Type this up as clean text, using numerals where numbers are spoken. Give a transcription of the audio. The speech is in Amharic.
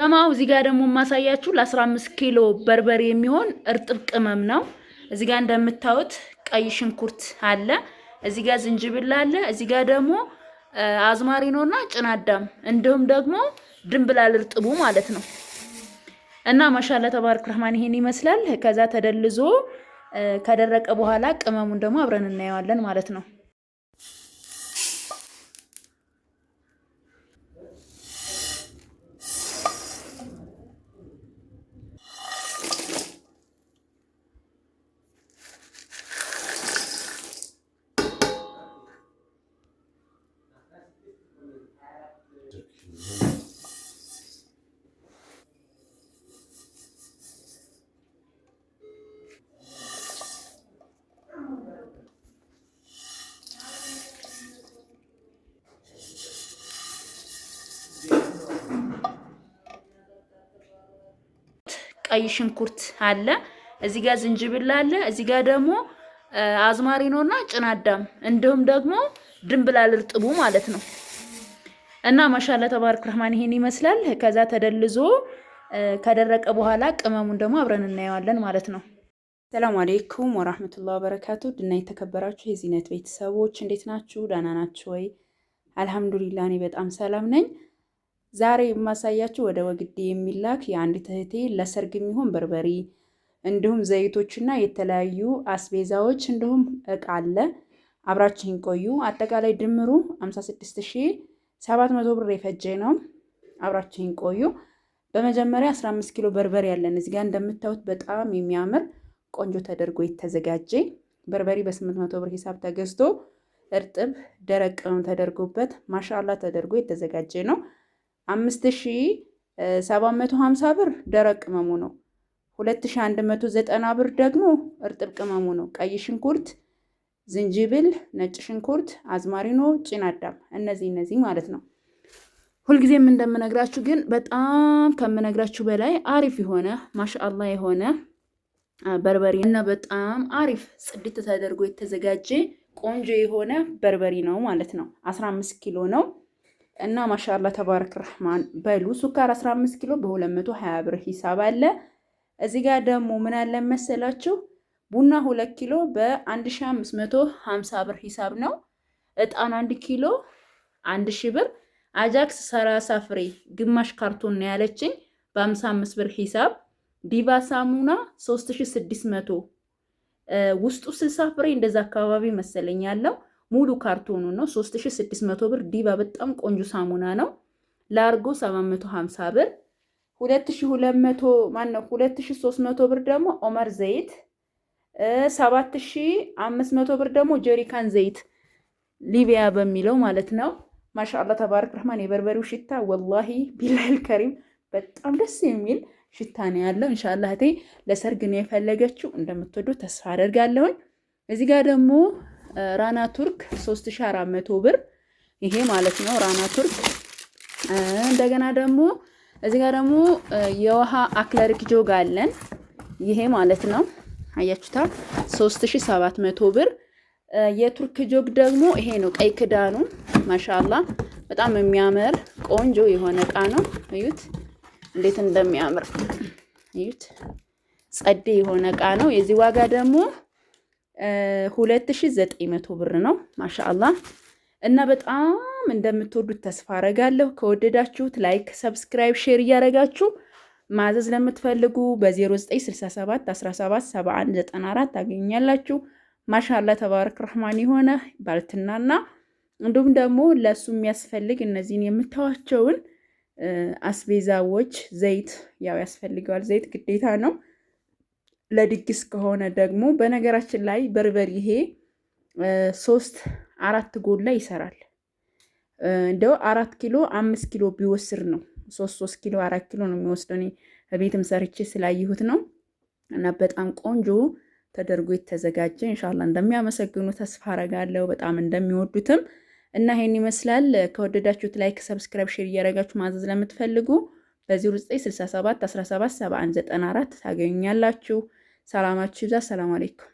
ከማው እዚህ ጋር ደግሞ ማሳያችሁ ለ15 ኪሎ በርበሬ የሚሆን እርጥብ ቅመም ነው። እዚህ ጋር እንደምታዩት ቀይ ሽንኩርት አለ፣ እዚህ ጋር ዝንጅብል አለ፣ እዚህ ጋር ደግሞ አዝማሪኖና ጭናዳም እንዲሁም ደግሞ ድንብላል እርጥቡ ማለት ነው። እና ማሻአላ ተባረክ ረህማን ይሄን ይመስላል። ከዛ ተደልዞ ከደረቀ በኋላ ቅመሙን ደግሞ አብረን እናየዋለን ማለት ነው። ቀይ ሽንኩርት አለ፣ እዚህ ጋር ዝንጅብል አለ፣ እዚህ ጋር ደግሞ አዝማሪኖና ጭናዳም እንዲሁም ደግሞ ድንብላል እርጥቡ ማለት ነው። እና ማሻአላ ተባረክ ረህማን ይሄን ይመስላል። ከዛ ተደልዞ ከደረቀ በኋላ ቅመሙን ደግሞ አብረን እናየዋለን ማለት ነው። ሰላም አለይኩም ወራህመቱላሂ ወበረካቱ። ድና የተከበራችሁ የዚህነት ቤተሰቦች እንዴት ናችሁ? ዳና ናችሁ ወይ? አልሐምዱሊላህ እኔ በጣም ሰላም ነኝ። ዛሬ የማሳያችሁ ወደ ወግዴ የሚላክ የአንዲት እህቴ ለሰርግ የሚሆን በርበሬ እንዲሁም ዘይቶችና የተለያዩ አስቤዛዎች እንዲሁም እቃ አለ። አብራችሁን ቆዩ። አጠቃላይ ድምሩ 56700 ብር የፈጀ ነው። አብራችሁን ቆዩ። በመጀመሪያ 15 ኪሎ በርበሬ ያለን እዚህ ጋር እንደምታዩት በጣም የሚያምር ቆንጆ ተደርጎ የተዘጋጀ በርበሬ በ800 ብር ሂሳብ ተገዝቶ እርጥብ ደረቅ ነው ተደርጎበት ማሻአላ ተደርጎ የተዘጋጀ ነው። 5750 ብር ደረቅ ቅመሙ ነው። 2190 ብር ደግሞ እርጥብ ቅመሙ ነው። ቀይ ሽንኩርት፣ ዝንጅብል፣ ነጭ ሽንኩርት፣ አዝማሪኖ፣ ጭናዳም እነዚህ ማለት ነው። ሁልጊዜም እንደምነግራችሁ ግን በጣም ከምነግራችሁ በላይ አሪፍ የሆነ ማሻአላ የሆነ በርበሬ እና በጣም አሪፍ ጽድት ተደርጎ የተዘጋጀ ቆንጆ የሆነ በርበሬ ነው ማለት ነው። 15 ኪሎ ነው እና ማሻአላ ተባረክ ረህማን በሉ። ሱካር 15 ኪሎ በ220 ብር ሂሳብ አለ። እዚህ ጋር ደግሞ ምን አለ መሰላችሁ? ቡና 2 ኪሎ በ1550 ብር ሂሳብ ነው። እጣን 1 ኪሎ 1000 ብር። አጃክስ 30 ፍሬ ግማሽ ካርቶን ነው ያለችኝ በ55 ብር ሂሳብ። ዲቫ ሳሙና 3600 ውስጡ 60 ፍሬ እንደዛ አካባቢ መሰለኝ ያለው ሙሉ ካርቶኑ ነው 3600 ብር። ዲቫ በጣም ቆንጆ ሳሙና ነው። ላርጎ 750 ብር። 2300 ብር ደግሞ ኦመር ዘይት፣ 7500 ብር ደግሞ ጀሪካን ዘይት ሊቢያ በሚለው ማለት ነው። ማሻአላ ተባረክ ረህማን የበርበሬው ሽታ ወላሂ ቢላሂል ከሪም በጣም ደስ የሚል ሽታ ነው ያለው። ኢንሻአላህ እቴ ለሰርግ ነው የፈለገችው እንደምትወዱ ተስፋ አደርጋለሁ። እዚህ ጋር ደግሞ ራና ቱርክ 3400 ብር ይሄ ማለት ነው ራና ቱርክ። እንደገና ደግሞ እዚህ ጋር ደግሞ የውሃ አክለሪክ ጆግ አለን ይሄ ማለት ነው አያችሁታ 3700 ብር። የቱርክ ጆግ ደግሞ ይሄ ነው ቀይ ክዳኑ ማሻአላ በጣም የሚያምር ቆንጆ የሆነ እቃ ነው። እዩት እንዴት እንደሚያምር እዩት። ጸዴ የሆነ እቃ ነው። የዚህ ዋጋ ደግሞ 2900 ብር ነው ማሻአላ። እና በጣም እንደምትወዱት ተስፋ አረጋለሁ። ከወደዳችሁት ላይክ፣ ሰብስክራይብ፣ ሼር እያረጋችሁ ማዘዝ ለምትፈልጉ በ0967 17 71 94 ታገኛላችሁ። ማሻአላ ተባረክ ረህማን የሆነ ባልትናና እንዲሁም ደግሞ ለሱ የሚያስፈልግ እነዚህን የምታዋቸውን አስቤዛዎች ዘይት ያው ያስፈልገዋል። ዘይት ግዴታ ነው። ለድግስ ከሆነ ደግሞ በነገራችን ላይ በርበሬ ይሄ 3-4 ጎላ ይሰራል። እንደው 4 ኪሎ 5 ኪሎ ቢወስድ ነው 3 ኪሎ 4 ኪሎ ነው የሚወስደው። እኔ በቤትም ሰርቼ ስላየሁት ነው። እና በጣም ቆንጆ ተደርጎ የተዘጋጀ ኢንሻአላህ እንደሚያመሰግኑ ተስፋ አረጋለሁ። በጣም እንደሚወዱትም እና ይሄን ይመስላል። ከወደዳችሁት ላይክ፣ ሰብስክራይብ፣ ሼር እያደረጋችሁ ማዘዝ ለምትፈልጉ በ0967 17 71 94 ታገኙኛላችሁ። ሰላማችሁ ይብዛ። ሰላም አለይኩም።